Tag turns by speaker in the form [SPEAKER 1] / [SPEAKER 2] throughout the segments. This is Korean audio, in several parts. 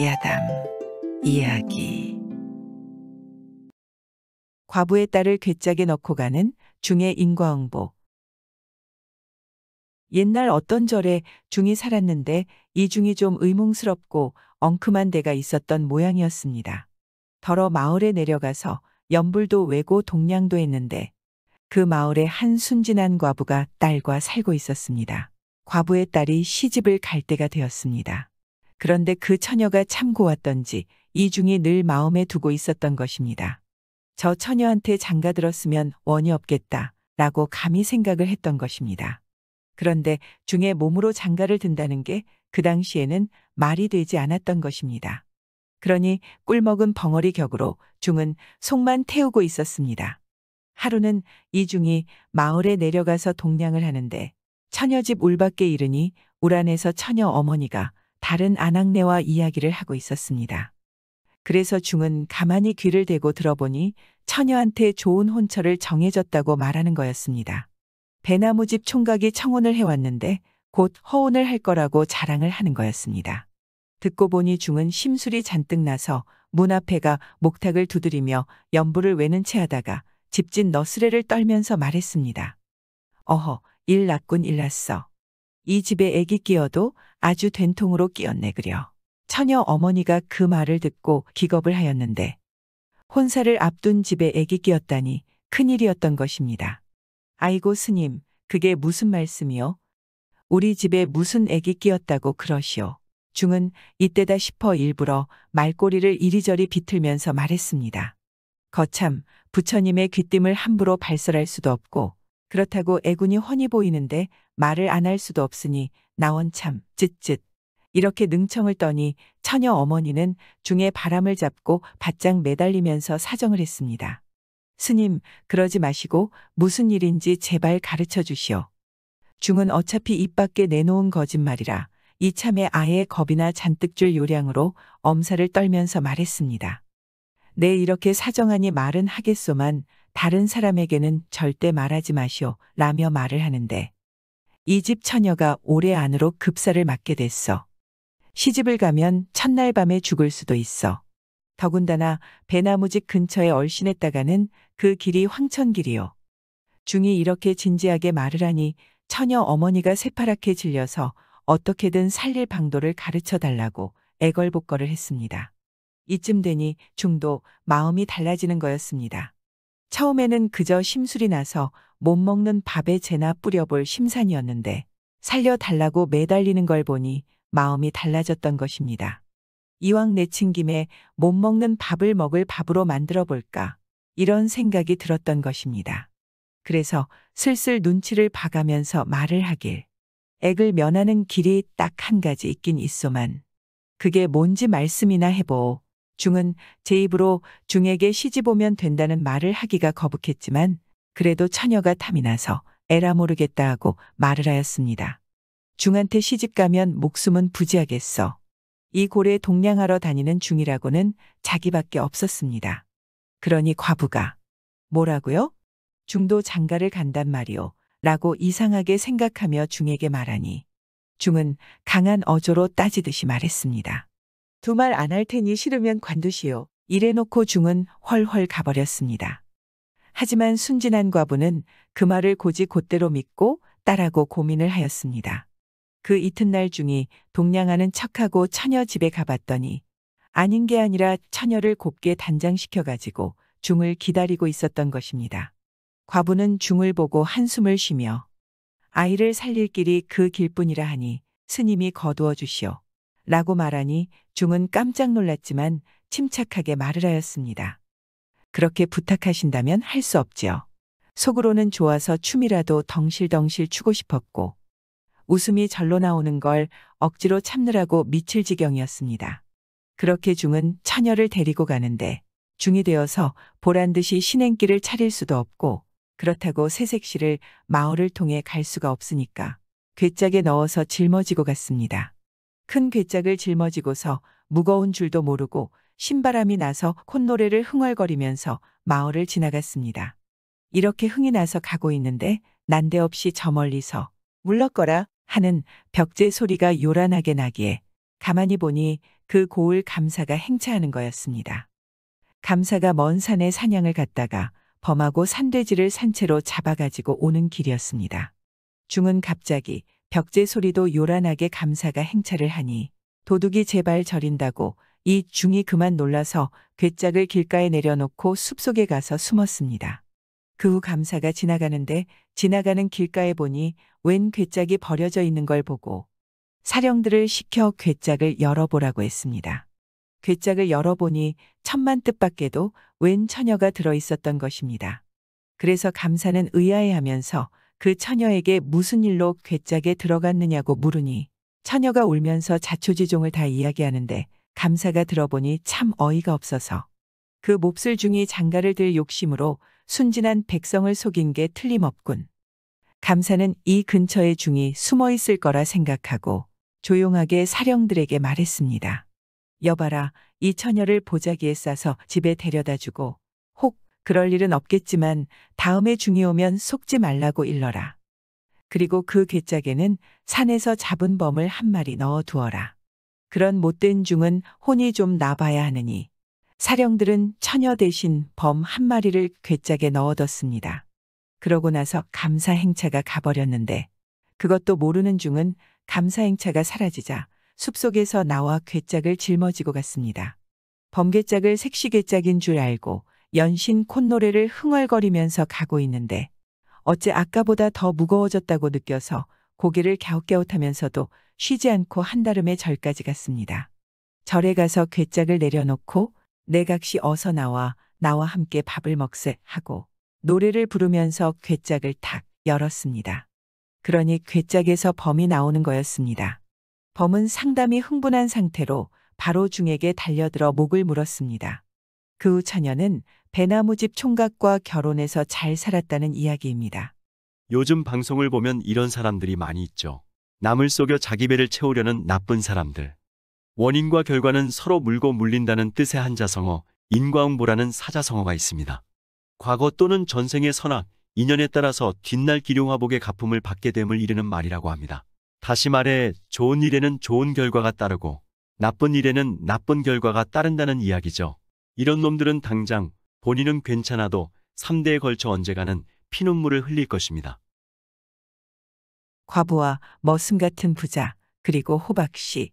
[SPEAKER 1] 야담 이야기. 과부의 딸을 괴짝에 넣고 가는 중의 인과응보. 옛날 어떤 절에 중이 살았는데 이 중이 좀 의문스럽고 엉큼한 데가 있었던 모양이었습니다. 더러 마을에 내려가서 연불도 외고 동냥도 했는데 그 마을에 한 순진한 과부가 딸과 살고 있었습니다. 과부의 딸이 시집을 갈 때가 되었습니다. 그런데 그 처녀가 참 고왔던지 이중이 늘 마음에 두고 있었던 것입니다. 저 처녀한테 장가들었으면 원이 없겠다 라고 감히 생각을 했던 것입니다. 그런데 중에 몸으로 장가를 든다는 게 그 당시에는 말이 되지 않았던 것입니다. 그러니 꿀먹은 벙어리 격으로 중은 속만 태우고 있었습니다. 하루는 이중이 마을에 내려가서 동냥을 하는데 처녀 집 울밖에 이르니 울 안에서 처녀 어머니가 다른 아낙네와 이야기를 하고 있었습니다. 그래서 중은 가만히 귀를 대고 들어보니 처녀한테 좋은 혼처를 정해줬다고 말하는 거였습니다. 배나무집 총각이 청혼을 해왔는데 곧 허혼을 할 거라고 자랑을 하는 거였습니다. 듣고 보니 중은 심술이 잔뜩 나서 문 앞에가 목탁을 두드리며 연부를 외는 채 하다가 집진 너스레를 떨면서 말했습니다. 어허, 일 났군 일 났어. 이 집에 애기 끼어도 아주 된통으로 끼었네 그려. 처녀 어머니가 그 말을 듣고 기겁을 하였는데 혼사를 앞둔 집에 애기 끼었다니 큰일이었던 것입니다. 아이고 스님, 그게 무슨 말씀이요? 우리 집에 무슨 애기 끼었다고 그러시오. 중은 이때다 싶어 일부러 말꼬리를 이리저리 비틀면서 말했습니다. 거참 부처님의 귀띔을 함부로 발설할 수도 없고 그렇다고 애군이 훤히 보이는데 말을 안 할 수도 없으니 나원참 쯧쯧 이렇게 능청을 떠니 처녀 어머니는 중에 바람을 잡고 바짝 매달리면서 사정을 했습니다. 스님, 그러지 마시고 무슨 일인지 제발 가르쳐 주시오. 중은 어차피 입 밖에 내놓은 거짓말이라 이참에 아예 겁이나 잔뜩 줄 요량으로 엄살을 떨면서 말했습니다. 네, 이렇게 사정하니 말은 하겠소만 다른 사람에게는 절대 말하지 마시오 라며 말을 하는데 이 집 처녀가 올해 안으로 급사를 맞게 됐어. 시집을 가면 첫날 밤에 죽을 수도 있어. 더군다나 배나무집 근처에 얼씬했다가는 그 길이 황천길이요. 중이 이렇게 진지하게 말을 하니 처녀 어머니가 새파랗게 질려서 어떻게든 살릴 방도를 가르쳐 달라고 애걸복걸을 했습니다. 이쯤 되니 중도 마음이 달라지는 거였습니다. 처음에는 그저 심술이 나서 못 먹는 밥에 재나 뿌려볼 심산이었는데 살려달라고 매달리는 걸 보니 마음이 달라졌던 것입니다. 이왕 내친 김에 못 먹는 밥을 먹을 밥으로 만들어 볼까 이런 생각이 들었던 것입니다. 그래서 슬슬 눈치를 봐가면서 말을 하길 액을 면하는 길이 딱 한 가지 있긴 있소만 그게 뭔지 말씀이나 해보오. 중은 제 입으로 중에게 시집 오면 된다는 말을 하기가 거북했지만 그래도 처녀가 탐이 나서 에라 모르겠다 하고 말을 하였습니다. 중한테 시집 가면 목숨은 부지하겠어. 이 고래 동냥하러 다니는 중이라고는 자기밖에 없었습니다. 그러니 과부가 뭐라고요? 중도 장가를 간단 말이오 라고 이상하게 생각하며 중에게 말하니 중은 강한 어조로 따지듯이 말했습니다. 두 말 안 할 테니 싫으면 관두시오. 이래놓고 중은 헐헐 가버렸습니다. 하지만 순진한 과부는 그 말을 고지 곧대로 믿고 딸하고 고민을 하였습니다. 그 이튿날 중이 동냥하는 척하고 처녀 집에 가봤더니 아닌 게 아니라 처녀를 곱게 단장시켜가지고 중을 기다리고 있었던 것입니다. 과부는 중을 보고 한숨을 쉬며 아이를 살릴 길이 그 길뿐이라 하니 스님이 거두어 주시오. 라고 말하니 중은 깜짝 놀랐지만 침착하게 말을 하였습니다. 그렇게 부탁하신다면 할 수 없지요. 속으로는 좋아서 춤이라도 덩실덩실 추고 싶었고 웃음이 절로 나오는 걸 억지로 참느라고 미칠 지경이었습니다. 그렇게 중은 처녀를 데리고 가는데 중이 되어서 보란듯이 신행길을 차릴 수도 없고 그렇다고 새색시를 마을을 통해 갈 수가 없으니까 괴짝에 넣어서 짊어지고 갔습니다. 큰 괴짝을 짊어지고서 무거운 줄도 모르고 신바람이 나서 콧노래를 흥얼거리면서 마을을 지나갔습니다. 이렇게 흥이 나서 가고 있는데 난데없이 저 멀리서 물러거라 하는 벽제 소리가 요란하게 나기에 가만히 보니 그 고을 감사가 행차하는 거였습니다. 감사가 먼 산에 사냥을 갔다가 범하고 산돼지를 산채로 잡아가지고 오는 길이었습니다. 중은 갑자기 벽제 소리도 요란하게 감사가 행차를 하니 도둑이 제발 저린다고 이 중이 그만 놀라서 괴짝을 길가에 내려놓고 숲속에 가서 숨었습니다. 그 후 감사가 지나가는데 지나가는 길가에 보니 웬 괴짝이 버려져 있는 걸 보고 사령들을 시켜 괴짝을 열어보라고 했습니다. 괴짝을 열어보니 천만 뜻밖에도 웬 처녀가 들어있었던 것입니다. 그래서 감사는 의아해하면서 그 처녀에게 무슨 일로 괴짝에 들어갔느냐고 물으니 처녀가 울면서 자초지종을 다 이야기하는데 감사가 들어보니 참 어이가 없어서 그 몹쓸 중이 장가를 들 욕심으로 순진한 백성을 속인 게 틀림없군. 감사는 이 근처에 중이 숨어 있을 거라 생각하고 조용하게 사령들에게 말했습니다. 여봐라, 이 처녀를 보자기에 싸서 집에 데려다 주고 혹 그럴 일은 없겠지만 다음에 중이 오면 속지 말라고 일러라. 그리고 그 괴짝에는 산에서 잡은 범을 한 마리 넣어 두어라. 그런 못된 중은 혼이 좀 나봐야 하느니 사령들은 처녀 대신 범 한 마리를 괴짝에 넣어뒀습니다. 그러고 나서 감사 행차가 가버렸는데 그것도 모르는 중은 감사 행차가 사라지자 숲속에서 나와 괴짝을 짊어지고 갔습니다. 범괴짝을 색시괴짝인 줄 알고 연신 콧노래를 흥얼거리면서 가고 있는데 어째 아까보다 더 무거워졌다고 느껴서 고개를 갸웃갸웃하면서도 쉬지 않고 한달음에 절까지 갔습니다. 절에 가서 괴짝을 내려놓고 내각시 어서 나와 함께 밥을 먹세 하고 노래를 부르면서 괴짝을 탁 열었습니다. 그러니 괴짝에서 범이 나오는 거였습니다. 범은 상당히 흥분한 상태로 바로 중에게 달려들어 목을 물었습니다. 그 후 처녀는 배나무집 총각과 결혼해서 잘 살았다는 이야기입니다.
[SPEAKER 2] 요즘 방송을 보면 이런 사람들이 많이 있죠. 남을 속여 자기 배를 채우려는 나쁜 사람들. 원인과 결과는 서로 물고 물린다는 뜻의 한자성어, 인과응보라는 사자성어가 있습니다. 과거 또는 전생의 선악, 인연에 따라서 뒷날 기룡화복의 가품을 받게 됨을 이르는 말이라고 합니다. 다시 말해 좋은 일에는 좋은 결과가 따르고 나쁜 일에는 나쁜 결과가 따른다는 이야기죠. 이런 놈들은 당장 본인은 괜찮아도 3대에 걸쳐 언젠가는 피눈물을 흘릴 것입니다.
[SPEAKER 1] 과부와 머슴 같은 부자 그리고 호박씨.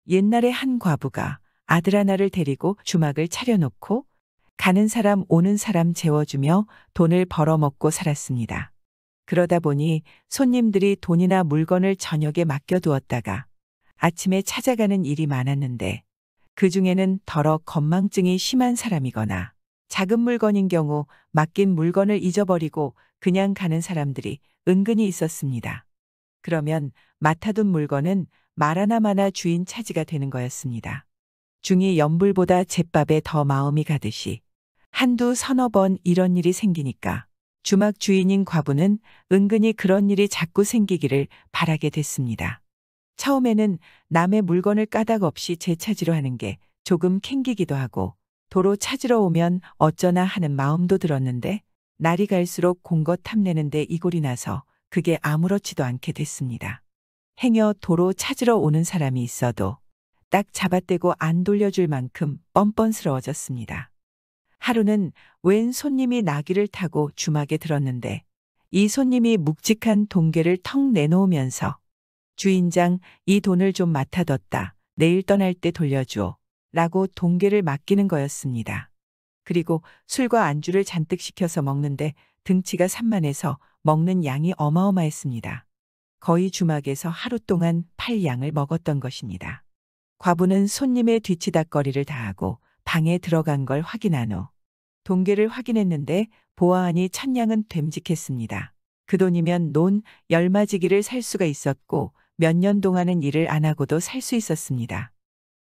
[SPEAKER 1] 옛날에 한 과부가 아들 하나를 데리고 주막을 차려놓고 가는 사람 오는 사람 재워주며 돈을 벌어먹고 살았습니다. 그러다 보니 손님들이 돈이나 물건을 저녁에 맡겨두었다가 아침에 찾아가는 일이 많았는데 그 중에는 더러 건망증이 심한 사람이거나 작은 물건인 경우 맡긴 물건을 잊어버리고 그냥 가는 사람들이 은근히 있었습니다. 그러면 맡아둔 물건은 말 하나마나 주인 차지가 되는 거였습니다. 중이 연불보다 잿밥에 더 마음이 가듯이 한두 서너 번 이런 일이 생기니까 주막 주인인 과부는 은근히 그런 일이 자꾸 생기기를 바라게 됐습니다. 처음에는 남의 물건을 까닭 없이 재찾으려 하는 게 조금 캥기기도 하고 도로 찾으러 오면 어쩌나 하는 마음도 들었는데 날이 갈수록 공것 탐내는데 이골이 나서 그게 아무렇지도 않게 됐습니다. 행여 도로 찾으러 오는 사람이 있어도 딱 잡아떼고 안 돌려줄 만큼 뻔뻔스러워졌습니다. 하루는 웬 손님이 나귀를 타고 주막에 들었는데 이 손님이 묵직한 동괴를 턱 내놓으면서 주인장, 이 돈을 좀 맡아뒀다. 내일 떠날 때 돌려주오. 라고 동괴를 맡기는 거였습니다. 그리고 술과 안주를 잔뜩 시켜서 먹는데 등치가 산만해서 먹는 양이 어마어마했습니다. 거의 주막에서 하루 동안 8양을 먹었던 것입니다. 과부는 손님의 뒤치다꺼리를 다하고 방에 들어간 걸 확인한 후 동괴를 확인했는데 보아하니 1000양은 됨직했습니다. 그 돈이면 논 10마지기를 살 수가 있었고 몇 년 동안은 일을 안 하고도 살 수 있었습니다.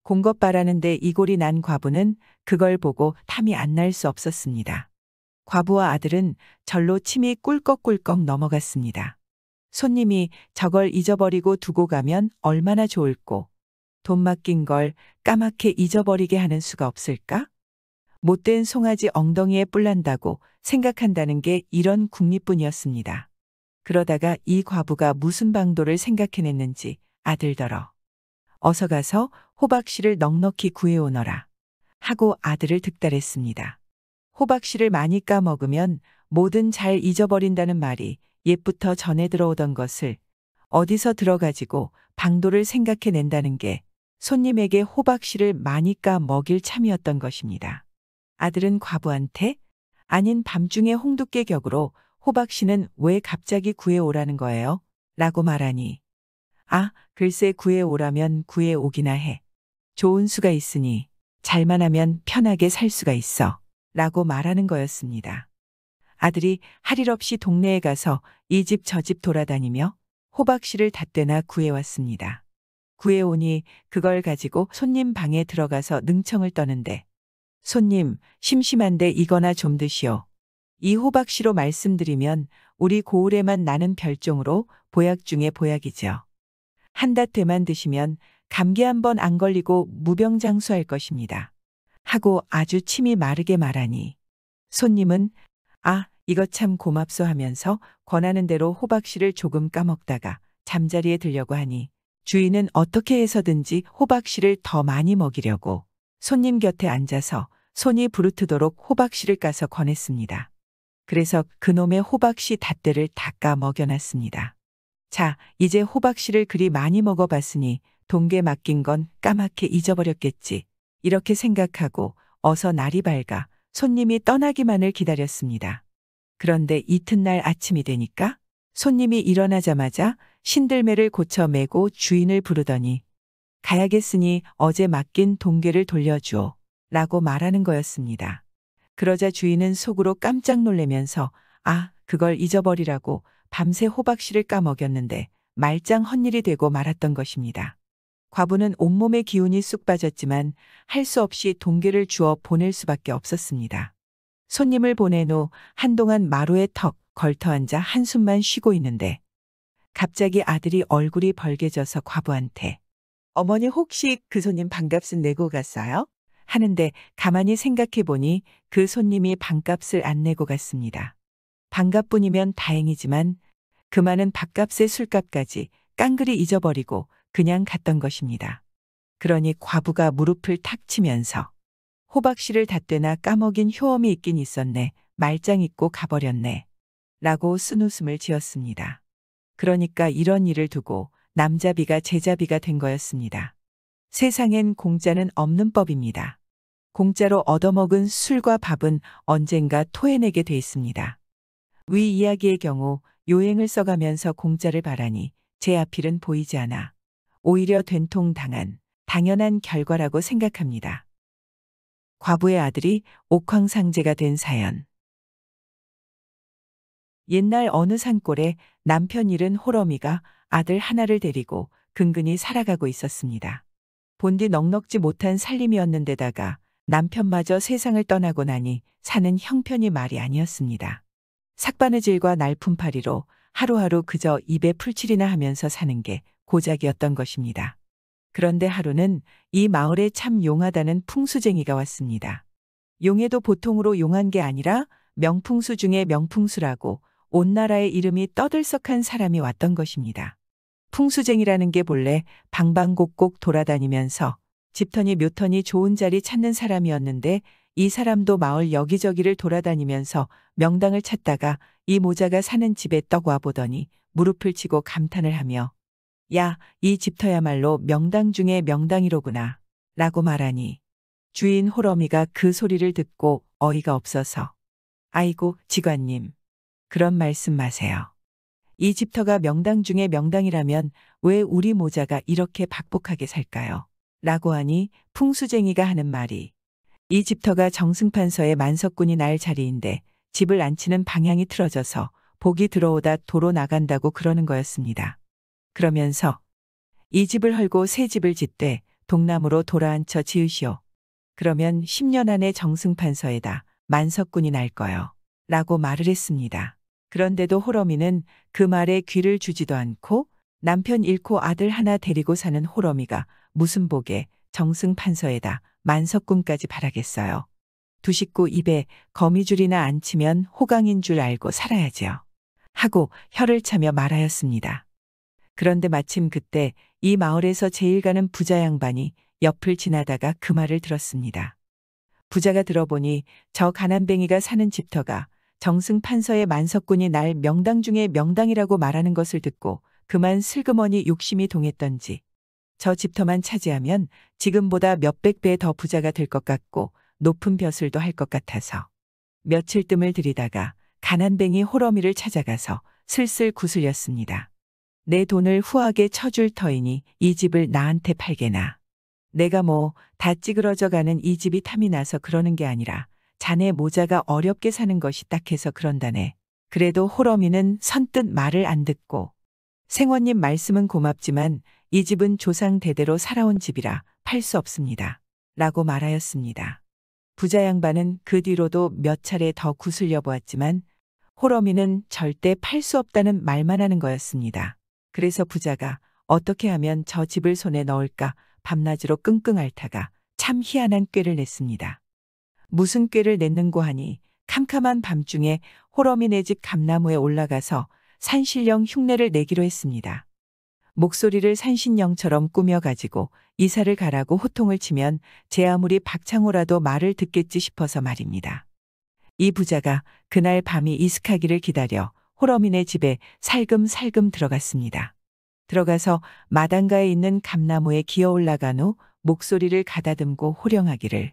[SPEAKER 1] 공것 바라는데 이골이 난 과부는 그걸 보고 탐이 안 날 수 없었습니다. 과부와 아들은 절로 침이 꿀꺽꿀꺽 넘어갔습니다. 손님이 저걸 잊어버리고 두고 가면 얼마나 좋을꼬. 돈 맡긴 걸 까맣게 잊어버리게 하는 수가 없을까? 못된 송아지 엉덩이에 뿔난다고 생각한다는 게 이런 국리뿐이었습니다. 그러다가 이 과부가 무슨 방도를 생각해냈는지 아들더러 어서 가서 호박씨를 넉넉히 구해오너라 하고 아들을 득달했습니다. 호박씨를 많이 까먹으면 뭐든 잘 잊어버린다는 말이 옛부터 전해 들어오던 것을 어디서 들어가지고 방도를 생각해낸다는 게 손님에게 호박씨를 많이 까 먹일 참이었던 것입니다. 아들은 과부한테 아닌 밤중에 홍두깨 격으로 호박씨는 왜 갑자기 구해오라는 거예요? 라고 말하니 아, 글쎄 구해오라면 구해오기나 해. 좋은 수가 있으니 잘만 하면 편하게 살 수가 있어. 라고 말하는 거였습니다. 아들이 할 일 없이 동네에 가서 이 집 저 집 돌아다니며 호박씨를 닷대나 구해왔습니다. 구해오니 그걸 가지고 손님 방에 들어가서 능청을 떠는데 손님, 심심한데 이거나 좀 드시오. 이 호박씨로 말씀드리면 우리 고을에만 나는 별종으로 보약 중에 보약이죠. 한닷대만 드시면 감기 한 번 안 걸리고 무병장수할 것입니다. 하고 아주 침이 마르게 말하니 손님은 아, 이거 참 고맙소 하면서 권하는 대로 호박씨를 조금 까먹다가 잠자리에 들려고 하니 주인은 어떻게 해서든지 호박씨를 더 많이 먹이려고 손님 곁에 앉아서 손이 부르트도록 호박씨를 까서 권했습니다. 그래서 그놈의 호박씨 닷대를 닦아 먹여놨습니다. 자, 이제 호박씨를 그리 많이 먹어봤으니 동계 맡긴 건 까맣게 잊어버렸겠지. 이렇게 생각하고 어서 날이 밝아 손님이 떠나기만을 기다렸습니다. 그런데 이튿날 아침이 되니까 손님이 일어나자마자 신들매를 고쳐 매고 주인을 부르더니 가야겠으니 어제 맡긴 동계를 돌려주오. 라고 말하는 거였습니다. 그러자 주인은 속으로 깜짝 놀라면서 아, 그걸 잊어버리라고 밤새 호박씨를 까먹였는데 말짱 헛일이 되고 말았던 것입니다. 과부는 온몸에 기운이 쑥 빠졌지만 할 수 없이 동계를 주어 보낼 수밖에 없었습니다. 손님을 보낸 후 한동안 마루에 턱 걸터 앉아 한숨만 쉬고 있는데 갑자기 아들이 얼굴이 벌개져서 과부한테 어머니 혹시 그 손님 반값은 내고 갔어요? 하는데 가만히 생각해 보니 그 손님이 반값을 안 내고 갔습니다. 반값뿐이면 다행이지만 그 많은 밥값에 술값까지 깡그리 잊어버리고 그냥 갔던 것입니다. 그러니 과부가 무릎을 탁 치면서 호박씨를 닷대나 까먹인 효험이 있긴 있었네. 말짱 잊고 가버렸네. 라고 쓴웃음을 지었습니다. 그러니까 이런 일을 두고 남자비가 제자비가 된 거였습니다. 세상엔 공짜는 없는 법입니다. 공짜로 얻어먹은 술과 밥은 언젠가 토해내게 돼 있습니다. 위 이야기의 경우 요행을 써가면서 공짜를 바라니 제 앞일은 보이지 않아 오히려 된통당한 당연한 결과라고 생각합니다. 과부의 아들이 옥황상제가 된 사연. 옛날 어느 산골에 남편 잃은 호러미가 아들 하나를 데리고 근근히 살아가고 있었습니다. 본디 넉넉지 못한 살림이었는데다가 남편마저 세상을 떠나고 나니 사는 형편이 말이 아니었습니다. 삭바느질과 날품팔이로 하루하루 그저 입에 풀칠이나 하면서 사는 게 고작이었던 것입니다. 그런데 하루는 이 마을에 참 용하다는 풍수쟁이가 왔습니다. 용해도 보통으로 용한 게 아니라 명풍수 중에 명풍수라고 온 나라의 이름이 떠들썩한 사람이 왔던 것입니다. 풍수쟁이라는 게 본래 방방곡곡 돌아다니면서 집터니 묘터니 좋은 자리 찾는 사람이었는데 이 사람도 마을 여기저기를 돌아다니면서 명당을 찾다가 이 모자가 사는 집에 떡 와보더니 무릎을 치고 감탄을 하며 야, 이 집터야말로 명당 중에 명당이로구나 라고 말하니 주인 호러미가 그 소리를 듣고 어이가 없어서 아이고 지관님 그런 말씀 마세요. 이 집터가 명당 중에 명당이라면 왜 우리 모자가 이렇게 박복하게 살까요? 라고 하니 풍수쟁이가 하는 말이 이 집터가 정승판서의 만석군이 날 자리인데 집을 앉히는 방향이 틀어져서 복이 들어오다 도로 나간다고 그러는 거였습니다. 그러면서 이 집을 헐고 새 집을 짓되 동남으로 돌아앉혀 지으시오. 그러면 10년 안에 정승판서에다 만석군이 날 거요. 라고 말을 했습니다. 그런데도 호러미는 그 말에 귀를 주지도 않고 남편 잃고 아들 하나 데리고 사는 호러미가 무슨 복에 정승판서에다 만석군까지 바라겠어요. 두 식구 입에 거미줄이나 안 치면 호강인 줄 알고 살아야지요. 하고 혀를 차며 말하였습니다. 그런데 마침 그때 이 마을에서 제일 가는 부자 양반이 옆을 지나다가 그 말을 들었습니다. 부자가 들어보니 저 가난뱅이가 사는 집터가 정승 판서의 만석군이 날 명당 중에 명당이라고 말하는 것을 듣고 그만 슬그머니 욕심이 동했던지 저 집터만 차지하면 지금보다 몇백 배 더 부자가 될 것 같고 높은 벼슬도 할 것 같아서 며칠 뜸을 들이다가 가난뱅이 호러미를 찾아가서 슬슬 구슬렸습니다. 내 돈을 후하게 쳐줄 터이니 이 집을 나한테 팔게나. 내가 뭐 다 찌그러져 가는 이 집이 탐이 나서 그러는 게 아니라 자네 모자가 어렵게 사는 것이 딱해서 그런다네. 그래도 호러미는 선뜻 말을 안 듣고 생원님 말씀은 고맙지만 이 집은 조상 대대로 살아온 집이라 팔 수 없습니다. 라고 말하였습니다. 부자 양반은 그 뒤로도 몇 차례 더 구슬려 보았지만 호러미는 절대 팔 수 없다는 말만 하는 거였습니다. 그래서 부자가 어떻게 하면 저 집을 손에 넣을까 밤낮으로 끙끙 앓다가 참 희한한 꾀를 냈습니다. 무슨 꾀를 냈는고 하니 캄캄한 밤중에 호러미네 집 감나무에 올라가서 산신령 흉내를 내기로 했습니다. 목소리를 산신령처럼 꾸며가지고 이사를 가라고 호통을 치면 제 아무리 박창호라도 말을 듣겠지 싶어서 말입니다. 이 부자가 그날 밤이 이슥하기를 기다려 호러미네 집에 살금살금 들어갔습니다. 들어가서 마당가에 있는 감나무에 기어 올라간 후 목소리를 가다듬고 호령하기를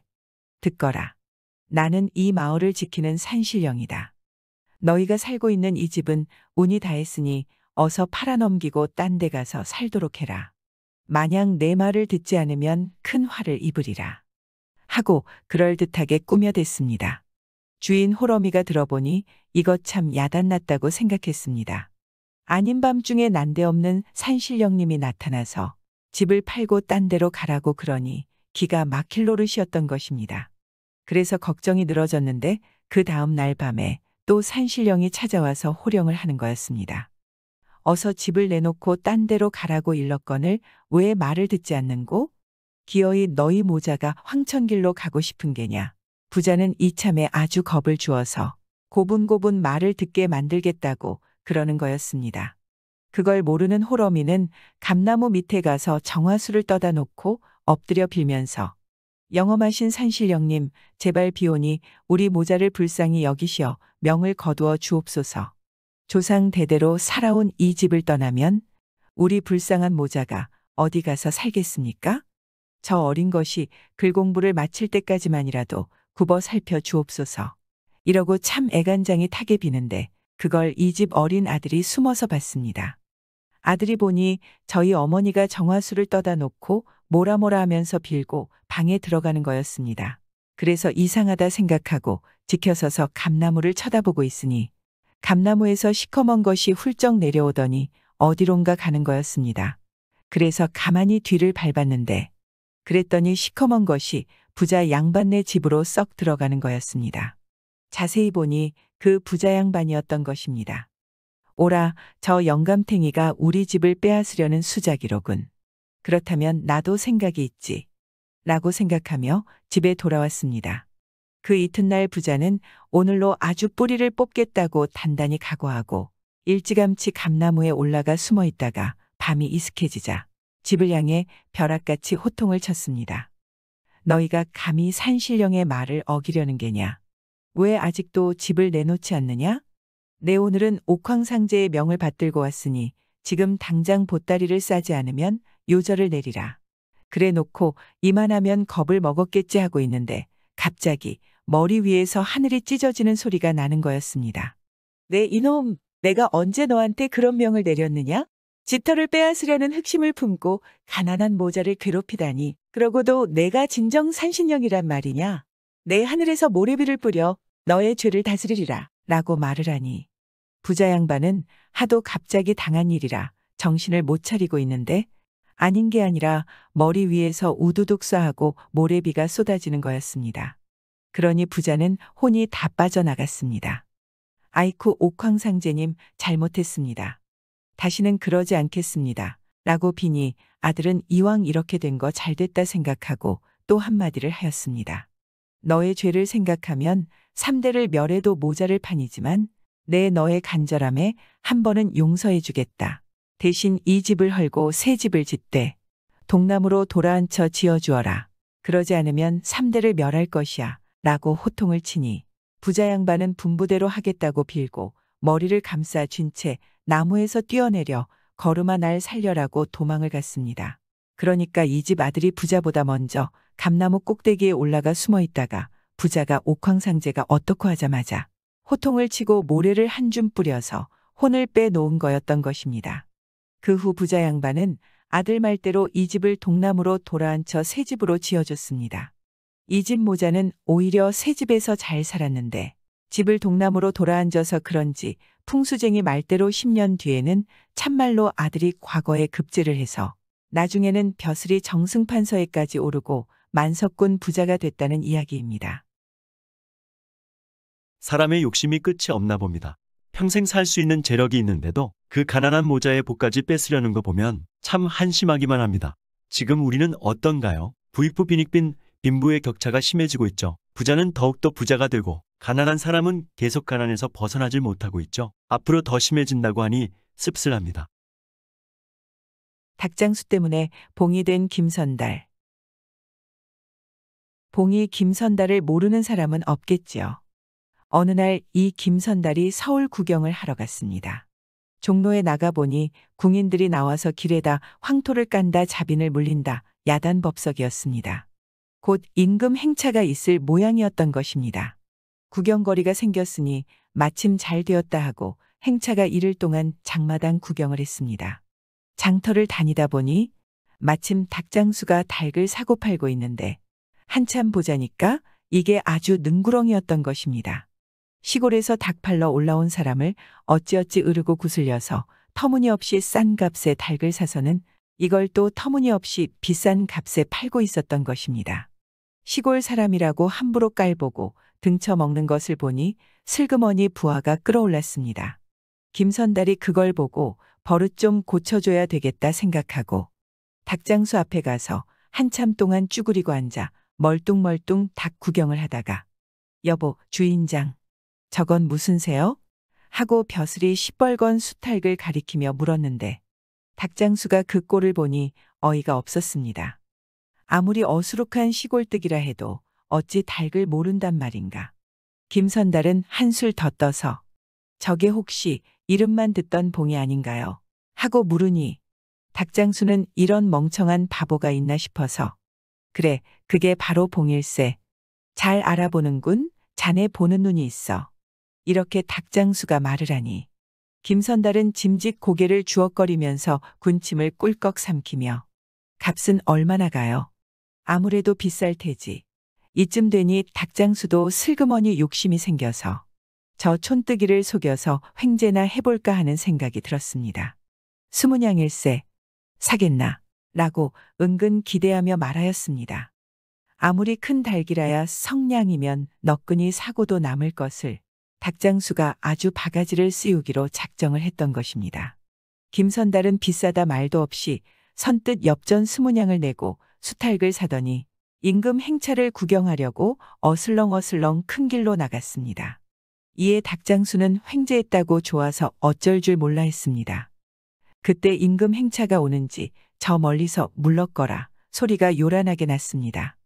[SPEAKER 1] 듣거라. 나는 이 마을을 지키는 산신령이다. 너희가 살고 있는 이 집은 운이 다했으니 어서 팔아넘기고 딴 데 가서 살도록 해라. 만약 내 말을 듣지 않으면 큰 화를 입으리라. 하고 그럴듯하게 꾸며댔습니다. 주인 호러미가 들어보니 이것 참 야단났다고 생각했습니다. 아닌 밤중에 난데없는 산신령님이 나타나서 집을 팔고 딴 데로 가라고 그러니 기가 막힐 노릇이었던 것입니다. 그래서 걱정이 늘어졌는데 그 다음 날 밤에 또 산신령이 찾아와서 호령을 하는 거였습니다. 어서 집을 내놓고 딴 데로 가라고 일렀거늘 왜 말을 듣지 않는고? 기어이 너희 모자가 황천길로 가고 싶은 게냐? 부자는 이참에 아주 겁을 주어서 고분고분 말을 듣게 만들겠다고 그러는 거였습니다. 그걸 모르는 호러미는 감나무 밑에 가서 정화수를 떠다 놓고 엎드려 빌면서 영험하신 산신령님, 제발 비오니 우리 모자를 불쌍히 여기시어 명을 거두어 주옵소서. 조상 대대로 살아온 이 집을 떠나면 우리 불쌍한 모자가 어디 가서 살겠습니까? 저 어린 것이 글 공부를 마칠 때까지만이라도 굽어 살펴 주옵소서. 이러고 참 애간장이 타게 비는데 그걸 이 집 어린 아들이 숨어서 봤습니다. 아들이 보니 저희 어머니가 정화수를 떠다 놓고 뭐라 하면서 빌고 방에 들어가는 거였습니다. 그래서 이상하다 생각하고 지켜서서 감나무를 쳐다보고 있으니 감나무에서 시커먼 것이 훌쩍 내려오더니 어디론가 가는 거였습니다. 그래서 가만히 뒤를 밟았는데 그랬더니 시커먼 것이 부자 양반네 집으로 썩 들어가는 거였습니다. 자세히 보니 그 부자 양반이었던 것입니다. 오라, 저 영감탱이가 우리 집을 빼앗으려는 수작이로군. 그렇다면 나도 생각이 있지. 라고 생각하며 집에 돌아왔습니다. 그 이튿날 부자는 오늘로 아주 뿌리를 뽑겠다고 단단히 각오하고 일찌감치 감나무에 올라가 숨어 있다가 밤이 이슥해지자 집을 향해 벼락같이 호통을 쳤습니다. 너희가 감히 산신령의 말을 어기려는 게냐? 왜 아직도 집을 내놓지 않느냐? 내 오늘은 옥황상제의 명을 받들고 왔으니 지금 당장 보따리를 싸지 않으면 요절을 내리라. 그래 놓고 이만하면 겁을 먹었겠지 하고 있는데 갑자기 머리 위에서 하늘이 찢어지는 소리가 나는 거였습니다. 네 이놈, 내가 언제 너한테 그런 명을 내렸느냐? 집터를 빼앗으려는 흑심을 품고 가난한 모자를 괴롭히다니. 그러고도 내가 진정 산신령이란 말이냐? 내 하늘에서 모래비를 뿌려 너의 죄를 다스리리라. 라고 말을 하니 부자 양반은 하도 갑자기 당한 일이라 정신을 못 차리고 있는데 아닌 게 아니라 머리 위에서 우두둑 쏴하고 모래비가 쏟아지는 거였습니다. 그러니 부자는 혼이 다 빠져나갔습니다. 아이쿠 옥황상제님 잘못했습니다. 다시는 그러지 않겠습니다. 라고 비니 아들은 이왕 이렇게 된 거 잘됐다 생각하고 또 한마디를 하였습니다. 너의 죄를 생각하면 3대를 멸해도 모자를 판이지만 내 너의 간절함에 한 번은 용서해 주겠다. 대신 이 집을 헐고 새 집을 짓되 동남으로 돌아앉혀 지어주어라. 그러지 않으면 3대를 멸할 것이야. 라고 호통을 치니 부자 양반은 분부대로 하겠다고 빌고 머리를 감싸 쥔 채 나무에서 뛰어내려 걸음아 날 살려라고 도망을 갔습니다. 그러니까 이 집 아들이 부자보다 먼저 감나무 꼭대기에 올라가 숨어 있다가 부자가 옥황상제가 어떻고 하자마자 호통을 치고 모래를 한 줌 뿌려서 혼을 빼놓은 거였던 것입니다. 그 후 부자 양반은 아들 말대로 이 집을 동남으로 돌아앉혀 새 집으로 지어줬습니다. 이 집 모자는 오히려 새 집에서 잘 살았는데 집을 동남으로 돌아앉아서 그런지 풍수쟁이 말대로 10년 뒤에는 참말로 아들이 과거에 급제를 해서 나중에는 벼슬이 정승판서에까지 오르고 만석군 부자가 됐다는 이야기입니다.
[SPEAKER 2] 사람의 욕심이 끝이 없나 봅니다. 평생 살 수 있는 재력이 있는데도 그 가난한 모자의 복까지 뺏으려는 거 보면 참 한심하기만 합니다. 지금 우리는 어떤가요? 부익부 빈익빈 빈부의 격차가 심해지고 있죠. 부자는 더욱더 부자가 되고 가난한 사람은 계속 가난에서 벗어나질 못하고 있죠. 앞으로 더 심해진다고 하니 씁쓸합니다.
[SPEAKER 1] 닭장수 때문에 봉이 된 김선달. 봉이 김선달을 모르는 사람은 없겠지요. 어느 날 이 김선달이 서울 구경을 하러 갔습니다. 종로에 나가보니 궁인들이 나와서 길에다 황토를 깐다 자빈을 물린다 야단법석이었습니다. 곧 임금 행차가 있을 모양이었던 것입니다. 구경거리가 생겼으니 마침 잘 되었다 하고 행차가 이를 동안 장마당 구경을 했습니다. 장터를 다니다 보니 마침 닭장수가 닭을 사고 팔고 있는데 한참 보자니까 이게 아주 능구렁이었던 것입니다. 시골에서 닭 팔러 올라온 사람을 어찌어찌 으르고 구슬려서 터무니없이 싼 값에 닭을 사서는 이걸 또 터무니없이 비싼 값에 팔고 있었던 것입니다. 시골 사람이라고 함부로 깔보고 등쳐 먹는 것을 보니 슬그머니 부하가 끓어올랐습니다. 김선달이 그걸 보고 버릇 좀 고쳐줘야 되겠다 생각하고 닭장수 앞에 가서 한참 동안 쭈그리고 앉아 멀뚱멀뚱 닭 구경을 하다가 여보, 주인장, 저건 무슨 새요? 하고 벼슬이 시뻘건 수탉을 가리키며 물었는데 닭장수가 그 꼴을 보니 어이가 없었습니다. 아무리 어수룩한 시골뜨기라 해도 어찌 닭을 모른단 말인가. 김선달은 한술 더 떠서 저게 혹시 이름만 듣던 봉이 아닌가요? 하고 물으니 닭장수는 이런 멍청한 바보가 있나 싶어서 그래, 그게 바로 봉일세. 잘 알아보는군. 자네 보는 눈이 있어. 이렇게 닭장수가 말을 하니 김선달은 짐짓 고개를 주걱거리면서 군침을 꿀꺽 삼키며 값은 얼마나 가요? 아무래도 비쌀 테지. 이쯤 되니 닭장수도 슬그머니 욕심이 생겨서 저 촌뜨기를 속여서 횡재나 해볼까 하는 생각이 들었습니다. 20냥일세 사겠나? 라고 은근 기대하며 말하였습니다. 아무리 큰 닭이라야 성냥이면 너끈히 사고도 남을 것을 닭장수가 아주 바가지를 씌우기로 작정을 했던 것입니다. 김선달은 비싸다 말도 없이 선뜻 엽전 20냥을 내고 수탉을 사더니 임금 행차를 구경하려고 어슬렁어슬렁 큰 길로 나갔습니다. 이에 닭장수는 횡재했다고 좋아서 어쩔 줄 몰라 했습니다. 그때 임금 행차가 오는지 저 멀리서 물럭거라 소리가 요란하게 났습니다.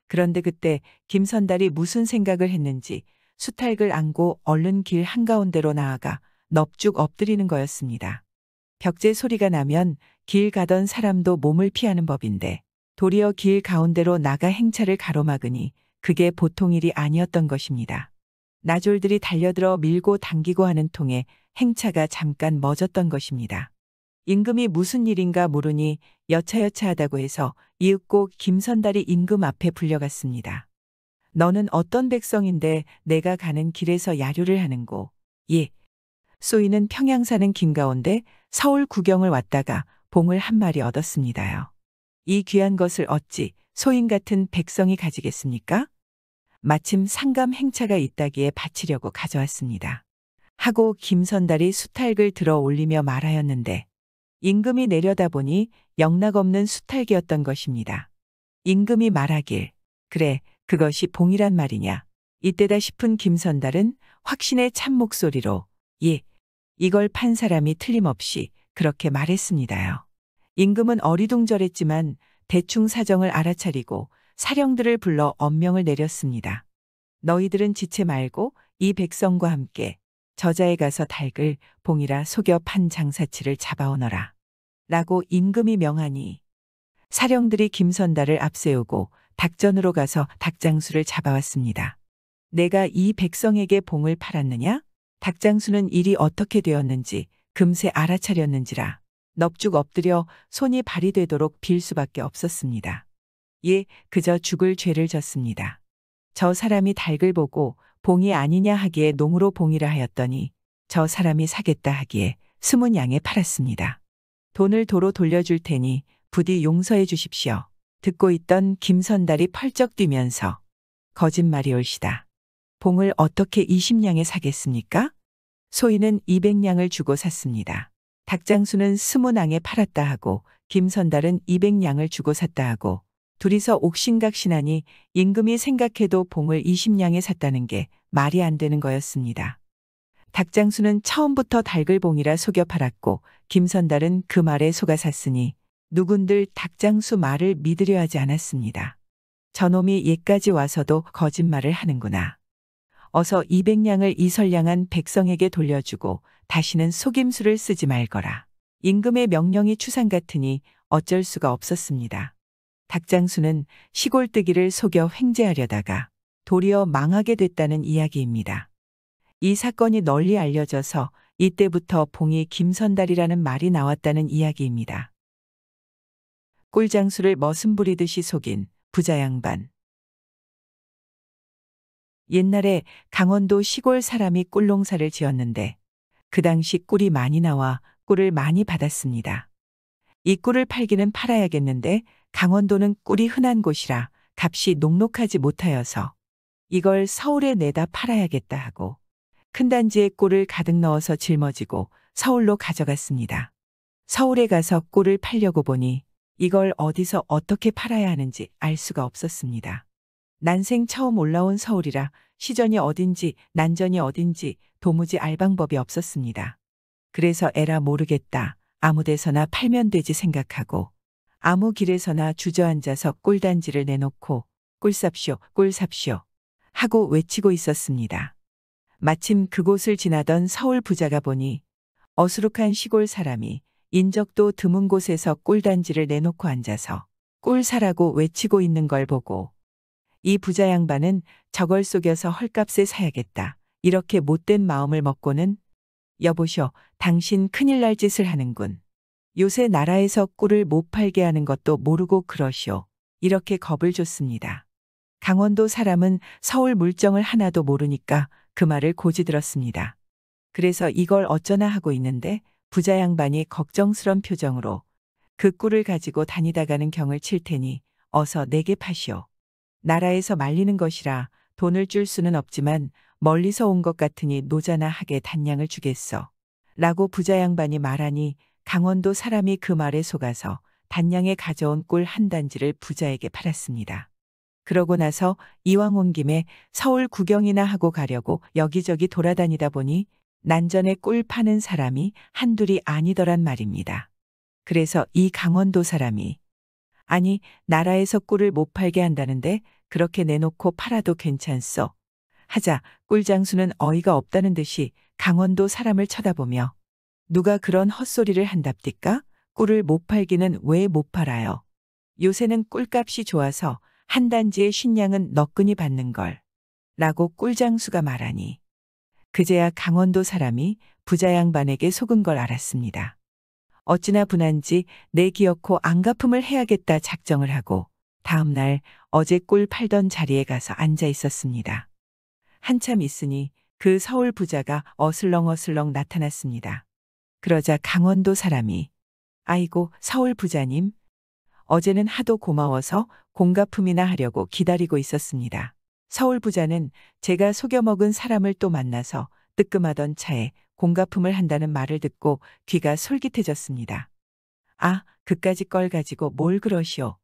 [SPEAKER 1] 그런데 그때 김선달이 무슨 생각을 했는지 수탉을 안고 얼른 길 한가운데로 나아가 넙죽 엎드리는 거였습니다. 벽제 소리가 나면 길 가던 사람도 몸을 피하는 법인데 도리어 길 가운데로 나가 행차를 가로막으니 그게 보통 일이 아니었던 것입니다. 나졸들이 달려들어 밀고 당기고 하는 통에 행차가 잠깐 멎었던 것입니다. 임금이 무슨 일인가 모르니 여차여차하다고 해서 이윽고 김선달이 임금 앞에 불려갔습니다. 너는 어떤 백성인데 내가 가는 길에서 야료를 하는고? 예. 쏘이는 평양 사는 김가온데 서울 구경을 왔다가 봉을 한 마리 얻었습니다요. 이 귀한 것을 어찌 소인 같은 백성이 가지겠습니까? 마침 상감 행차가 있다기에 바치려고 가져왔습니다. 하고 김선달이 수탉을 들어 올리며 말하였는데 임금이 내려다보니 영락없는 수탉이었던 것입니다. 임금이 말하길 그래 그것이 봉이란 말이냐. 이때다 싶은 김선달은 확신의 참 목소리로 예, 이걸 판 사람이 틀림없이 그렇게 말했습니다요. 임금은 어리둥절했지만 대충 사정을 알아차리고 사령들을 불러 엄명을 내렸습니다. 너희들은 지체 말고 이 백성과 함께 저자에 가서 닭을 봉이라 속여 판 장사치를 잡아오너라. 라고 임금이 명하니 사령들이 김선달을 앞세우고 닭전으로 가서 닭장수를 잡아왔습니다. 내가 이 백성에게 봉을 팔았느냐? 닭장수는 일이 어떻게 되었는지 금세 알아차렸는지라 넙죽 엎드려 손이 발이 되도록 빌 수밖에 없었습니다. 예, 그저 죽을 죄를 졌습니다. 저 사람이 닭을 보고 봉이 아니냐 하기에 농으로 봉이라 하였더니 저 사람이 사겠다 하기에 20냥에 팔았습니다. 돈을 도로 돌려줄 테니 부디 용서해 주십시오. 듣고 있던 김선달이 펄쩍 뛰면서 거짓말이 옳시다. 봉을 어떻게 20냥에 사겠습니까? 소인은 200냥을 주고 샀습니다. 닭장수는 20냥에 팔았다 하고 김선달은 200냥을 주고 샀다 하고 둘이서 옥신각신하니 임금이 생각해도 봉을 20냥에 샀다는 게 말이 안 되는 거였습니다. 닭장수는 처음부터 닭을 봉이라 속여 팔았고 김선달은 그 말에 속아 샀으니 누군들 닭장수 말을 믿으려 하지 않았습니다. 저놈이 얘까지 와서도 거짓말을 하는구나. 어서 200냥을 이설량한 백성에게 돌려주고 다시는 속임수를 쓰지 말거라. 임금의 명령이 추상 같으니 어쩔 수가 없었습니다. 닭장수는 시골뜨기를 속여 횡재하려다가 도리어 망하게 됐다는 이야기입니다. 이 사건이 널리 알려져서 이때부터 봉이 김선달이라는 말이 나왔다는 이야기입니다. 꿀장수를 머슴 부리듯이 속인 부자 양반. 옛날에 강원도 시골 사람이 꿀농사를 지었는데 그 당시 꿀이 많이 나와 꿀을 많이 받았습니다. 이 꿀을 팔기는 팔아야겠는데 강원도는 꿀이 흔한 곳이라 값이 녹록하지 못하여서 이걸 서울에 내다 팔아야겠다 하고 큰 단지에 꿀을 가득 넣어서 짊어지고 서울로 가져갔습니다. 서울에 가서 꿀을 팔려고 보니 이걸 어디서 어떻게 팔아야 하는지 알 수가 없었습니다. 난생 처음 올라온 서울이라 시전이 어딘지 난전이 어딘지 도무지 알 방법이 없었습니다. 그래서 에라 모르겠다. 아무 데서나 팔면 되지 생각하고 아무 길에서나 주저앉아서 꿀단지를 내놓고 꿀 삽쇼, 꿀 삽쇼 하고 외치고 있었습니다. 마침 그곳을 지나던 서울 부자가 보니 어수룩한 시골 사람이 인적도 드문 곳에서 꿀단지를 내놓고 앉아서 꿀 사라고 외치고 있는 걸 보고 이 부자 양반은 저걸 속여서 헐값에 사야겠다. 이렇게 못된 마음을 먹고는 여보쇼, 당신 큰일 날 짓을 하는군. 요새 나라에서 꿀을 못 팔게 하는 것도 모르고 그러시오. 이렇게 겁을 줬습니다. 강원도 사람은 서울 물정을 하나도 모르니까 그 말을 고지 들었습니다. 그래서 이걸 어쩌나 하고 있는데 부자 양반이 걱정스런 표정으로 그 꿀을 가지고 다니다가는 경을 칠 테니 어서 내게 파시오. 나라에서 말리는 것이라 돈을 줄 수는 없지만 멀리서 온 것 같으니 노자나 하게 단량을 주겠어. 라고 부자 양반이 말하니 강원도 사람이 그 말에 속아서 단량에 가져온 꿀 한 단지를 부자에게 팔았습니다. 그러고 나서 이왕 온 김에 서울 구경이나 하고 가려고 여기저기 돌아다니다 보니 난전에 꿀 파는 사람이 한둘이 아니더란 말입니다. 그래서 이 강원도 사람이 아니 나라에서 꿀을 못 팔게 한다는데 그렇게 내놓고 팔아도 괜찮소. 하자 꿀장수는 어이가 없다는 듯이 강원도 사람을 쳐다보며 누가 그런 헛소리를 한답디까? 꿀을 못 팔기는 왜 못 팔아요? 요새는 꿀값이 좋아서 한 단지에 50냥은 너끈히 받는 걸. 라고 꿀장수가 말하니 그제야 강원도 사람이 부자 양반에게 속은 걸 알았습니다. 어찌나 분한지 내 기어코 안갚음을 해야겠다 작정을 하고 다음 날 어제 꿀 팔던 자리에 가서 앉아 있었습니다. 한참 있으니 그 서울 부자가 어슬렁어슬렁 나타났습니다. 그러자 강원도 사람이 아이고 서울 부자님, 어제는 하도 고마워서 공가품이나 하려고 기다리고 있었습니다. 서울 부자는 제가 속여 먹은 사람을 또 만나서 뜨끔하던 차에 공가품을 한다는 말을 듣고 귀가 솔깃해졌습니다. 아, 그까짓 걸 가지고 뭘 그러시오.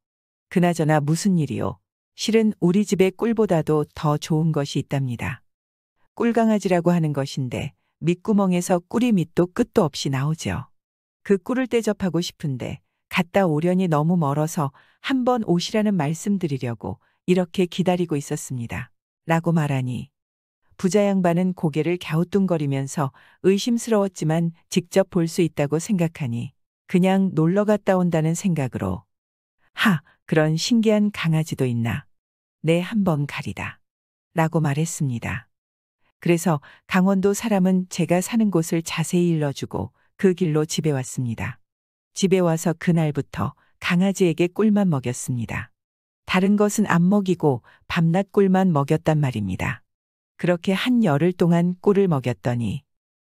[SPEAKER 1] 그나저나 무슨 일이오. 실은 우리 집에 꿀보다도 더 좋은 것이 있답니다. 꿀강아지라고 하는 것인데 밑구멍에서 꿀이 밑도 끝도 없이 나오죠. 그 꿀을 대접하고 싶은데 갔다 오려니 너무 멀어서 한번 오시라는 말씀드리려고 이렇게 기다리고 있었습니다. 라고 말하니 부자 양반은 고개를 갸우뚱거리면서 의심스러웠지만 직접 볼 수 있다고 생각하니 그냥 놀러 갔다 온다는 생각으로 하, 그런 신기한 강아지도 있나. 네, 한번 가리다. 라고 말했습니다. 그래서 강원도 사람은 제가 사는 곳을 자세히 일러주고 그 길로 집에 왔습니다. 집에 와서 그날부터 강아지에게 꿀만 먹였습니다. 다른 것은 안 먹이고 밤낮 꿀만 먹였단 말입니다. 그렇게 한 열흘 동안 꿀을 먹였더니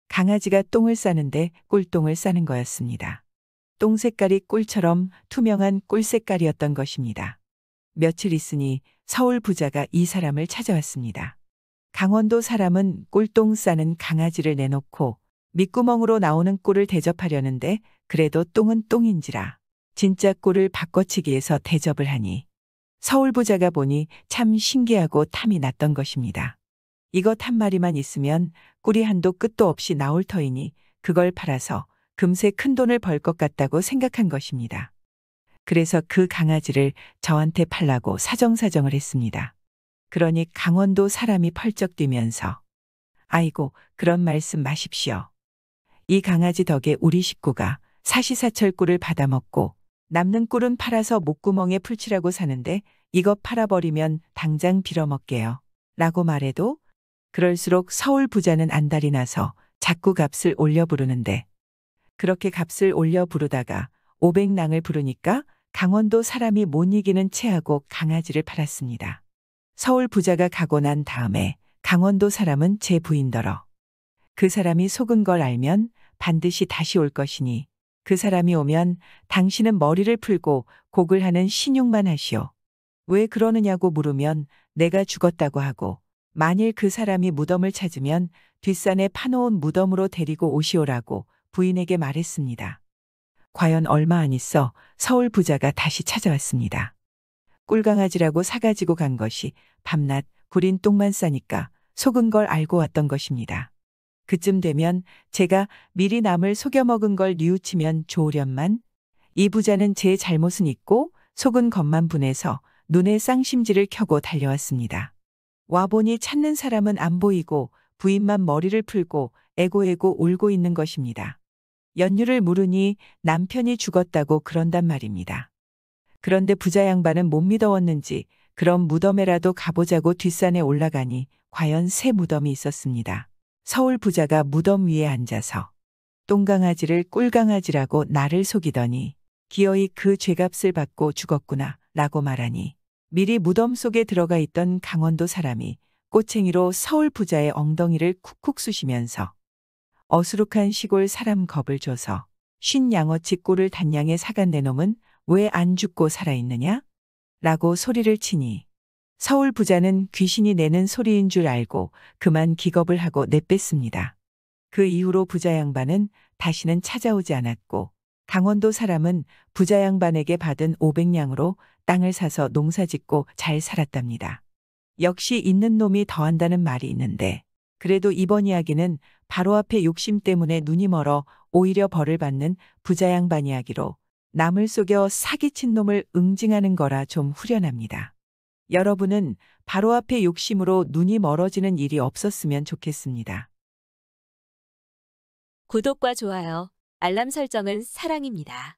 [SPEAKER 1] 강아지가 똥을 싸는데 꿀똥을 싸는 거였습니다. 똥 색깔이 꿀처럼 투명한 꿀 색깔이었던 것입니다. 며칠 있으니 서울 부자가 이 사람을 찾아왔습니다. 강원도 사람은 꿀똥 싸는 강아지를 내놓고 밑구멍으로 나오는 꿀을 대접하려는데 그래도 똥은 똥인지라 진짜 꿀을 바꿔치기해서 대접을 하니 서울 부자가 보니 참 신기하고 탐이 났던 것입니다. 이것 한 마리만 있으면 꿀이 한도 끝도 없이 나올 터이니 그걸 팔아서 금세 큰 돈을 벌 것 같다고 생각한 것입니다. 그래서 그 강아지를 저한테 팔라고 사정사정을 했습니다. 그러니 강원도 사람이 펄쩍 뛰면서 아이고, 그런 말씀 마십시오. 이 강아지 덕에 우리 식구가 사시사철 꿀을 받아먹고 남는 꿀은 팔아서 목구멍에 풀칠하고 사는데 이거 팔아버리면 당장 빌어먹게요. 라고 말해도 그럴수록 서울 부자는 안달이 나서 자꾸 값을 올려 부르는데 그렇게 값을 올려 부르다가 500낭을 부르니까 강원도 사람이 못 이기는 체하고 강아지를 팔았습니다. 서울 부자가 가고 난 다음에 강원도 사람은 제 부인더러 그 사람이 속은 걸 알면 반드시 다시 올 것이니 그 사람이 오면 당신은 머리를 풀고 곡을 하는 신용만 하시오. 왜 그러느냐고 물으면 내가 죽었다고 하고 만일 그 사람이 무덤을 찾으면 뒷산에 파놓은 무덤으로 데리고 오시오라고 부인에게 말했습니다. 과연 얼마 안 있어 서울 부자가 다시 찾아왔습니다. 꿀강아지라고 사가지고 간 것이 밤낮 구린 똥만 싸니까 속은 걸 알고 왔던 것입니다. 그쯤 되면 제가 미리 남을 속여 먹은 걸 뉘우치면 좋으련만 이 부자는 제 잘못은 있고 속은 것만 분해서 눈에 쌍심지를 켜고 달려왔습니다. 와보니 찾는 사람은 안 보이고 부인만 머리를 풀고 애고애고 울고 있는 것입니다. 연유를 물으니 남편이 죽었다고 그런단 말입니다. 그런데 부자 양반은 못 믿어왔는지 그럼 무덤에라도 가보자고 뒷산에 올라가니 과연 새 무덤이 있었습니다. 서울 부자가 무덤 위에 앉아서 똥강아지를 꿀강아지라고 나를 속이더니 기어이 그 죄값을 받고 죽었구나 라고 말하니 미리 무덤 속에 들어가 있던 강원도 사람이 꼬챙이로 서울 부자의 엉덩이를 쿡쿡 쑤시면서 어수룩한 시골 사람 겁을 줘서 쉰 양어치 꿀을 단양에 사간 내 놈은 왜 안 죽고 살아있느냐? 라고 소리를 치니 서울 부자는 귀신이 내는 소리인 줄 알고 그만 기겁을 하고 내뺐습니다. 그 이후로 부자 양반은 다시는 찾아오지 않았고 강원도 사람은 부자 양반에게 받은 500냥으로 땅을 사서 농사짓고 잘 살았답니다. 역시 있는 놈이 더한다는 말이 있는데 그래도 이번 이야기는 바로 앞에 욕심 때문에 눈이 멀어 오히려 벌을 받는 부자 양반 이야기로 남을 속여 사기친 놈을 응징하는 거라 좀 후련합니다. 여러분은 바로 앞에 욕심으로 눈이 멀어지는 일이 없었으면 좋겠습니다.
[SPEAKER 3] 구독과 좋아요, 알람 설정은 사랑입니다.